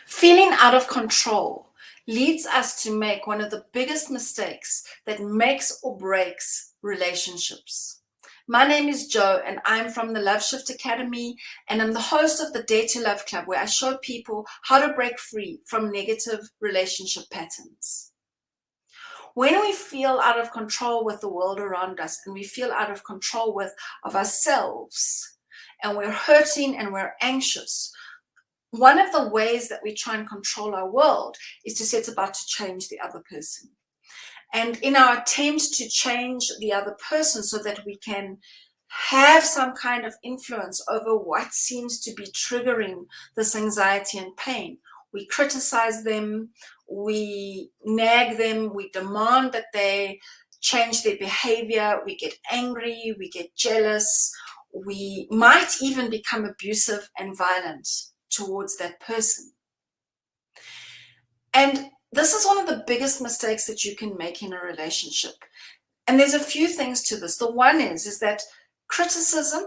Feeling out of control leads us to make one of the biggest mistakes that makes or breaks relationships. My name is Jo, and I'm from the Love Shift Academy, and I'm the host of the Dare to Love Club, where I show people how to break free from negative relationship patterns. When we feel out of control with the world around us, and we feel out of control of ourselves, and we're hurting and we're anxious, one of the ways that we try and control our world is to set about to change the other person. And in our attempt to change the other person so that we can have some kind of influence over what seems to be triggering this anxiety and pain, we criticize them, we nag them, we demand that they change their behavior, we get angry, we get jealous, we might even become abusive and violent towards that person. And this is one of the biggest mistakes that you can make in a relationship. And there's a few things to this. The one is that criticism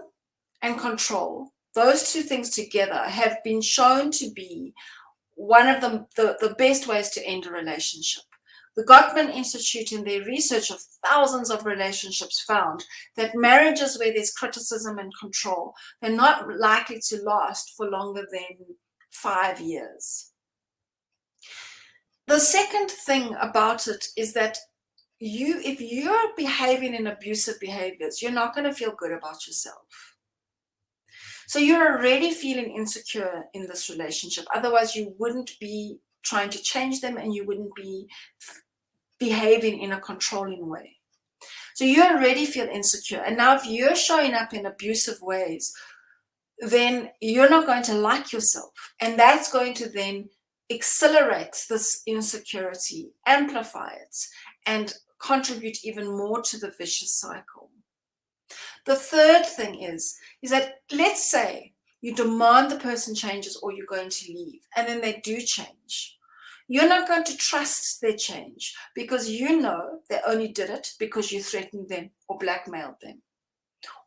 and control, those two things together, have been shown to be one of the best ways to end a relationship. The Gottman Institute, in their research of thousands of relationships, found that marriages where there's criticism and control, they're not likely to last for longer than 5 years. The second thing about it is that if you're behaving in abusive behaviors, you're not going to feel good about yourself. So you're already feeling insecure in this relationship. Otherwise, you wouldn't be trying to change them, and you wouldn't be behaving in a controlling way. So you already feel insecure. And now if you're showing up in abusive ways, then you're not going to like yourself. And that's going to then accelerate this insecurity, amplify it, and contribute even more to the vicious cycle. The third thing is that, let's say you demand the person changes or you're going to leave, and then they do change. You're not going to trust their change because you know they only did it because you threatened them or blackmailed them.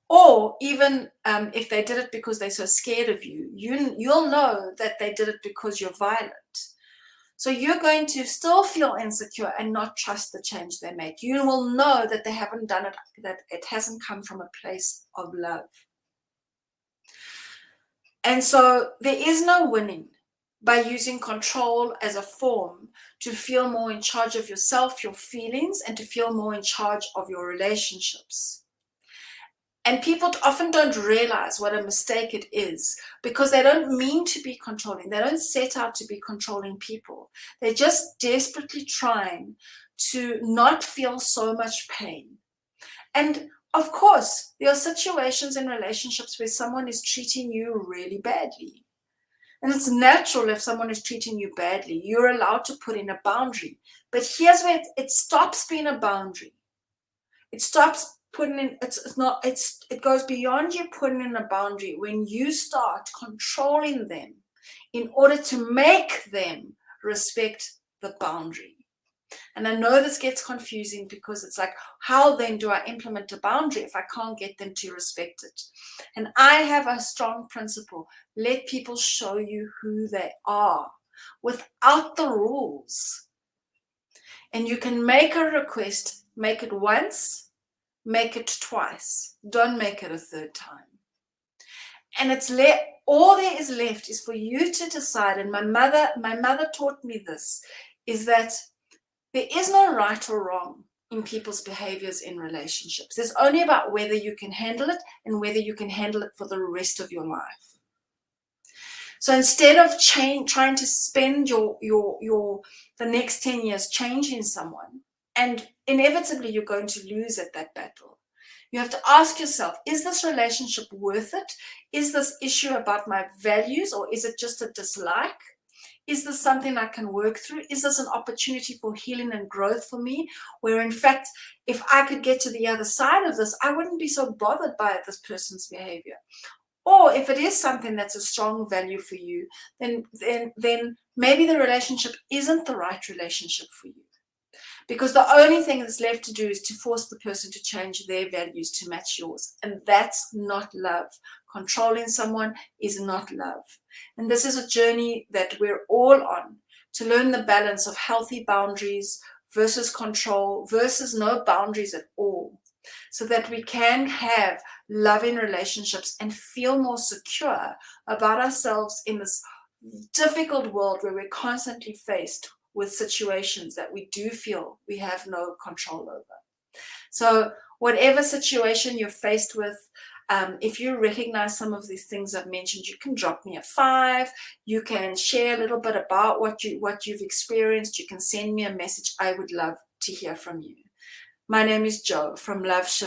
Or even if they did it because they're so scared of you, you'll know that they did it because you're violent. So you're going to still feel insecure and not trust the change they make. You will know that they haven't done it, that it hasn't come from a place of love. And so there is no winning by using control as a form to feel more in charge of yourself, your feelings, and to feel more in charge of your relationships. And people often don't realize what a mistake it is because they don't mean to be controlling. They don't set out to be controlling people. They're just desperately trying to not feel so much pain. And of course, there are situations in relationships where someone is treating you really badly. And it's natural if someone is treating you badly, you're allowed to put in a boundary. But here's where it stops being a boundary. It stops putting in, it goes beyond you putting in a boundary when you start controlling them in order to make them respect the boundary. And I know this gets confusing because it's like, how then do I implement a boundary if I can't get them to respect it? And I have a strong principle: let people show you who they are without the rules. And you can make a request, make it once, make it twice. Don't make it a third time. And all there is left is for you to decide. And my mother taught me this, is that there is no right or wrong in people's behaviors in relationships. It's only about whether you can handle it and whether you can handle it for the rest of your life. So instead of trying to spend the next 10 years changing someone, and inevitably you're going to lose at that battle, you have to ask yourself, is this relationship worth it? Is this issue about my values, or is it just a dislike? Is this something I can work through? Is this an opportunity for healing and growth for me? Where in fact, if I could get to the other side of this, I wouldn't be so bothered by this person's behavior. Or if it is something that's a strong value for you, then maybe the relationship isn't the right relationship for you. Because the only thing that's left to do is to force the person to change their values to match yours. And that's not love. Controlling someone is not love. And this is a journey that we're all on, to learn the balance of healthy boundaries versus control versus no boundaries at all, so that we can have loving relationships and feel more secure about ourselves in this difficult world where we're constantly faced with situations that we do feel we have no control over. So whatever situation you're faced with, if you recognize some of these things I've mentioned, you can drop me a 5. You can share a little bit about what you've experienced. You can send me a message. I would love to hear from you. My name is Jo from Love Shift.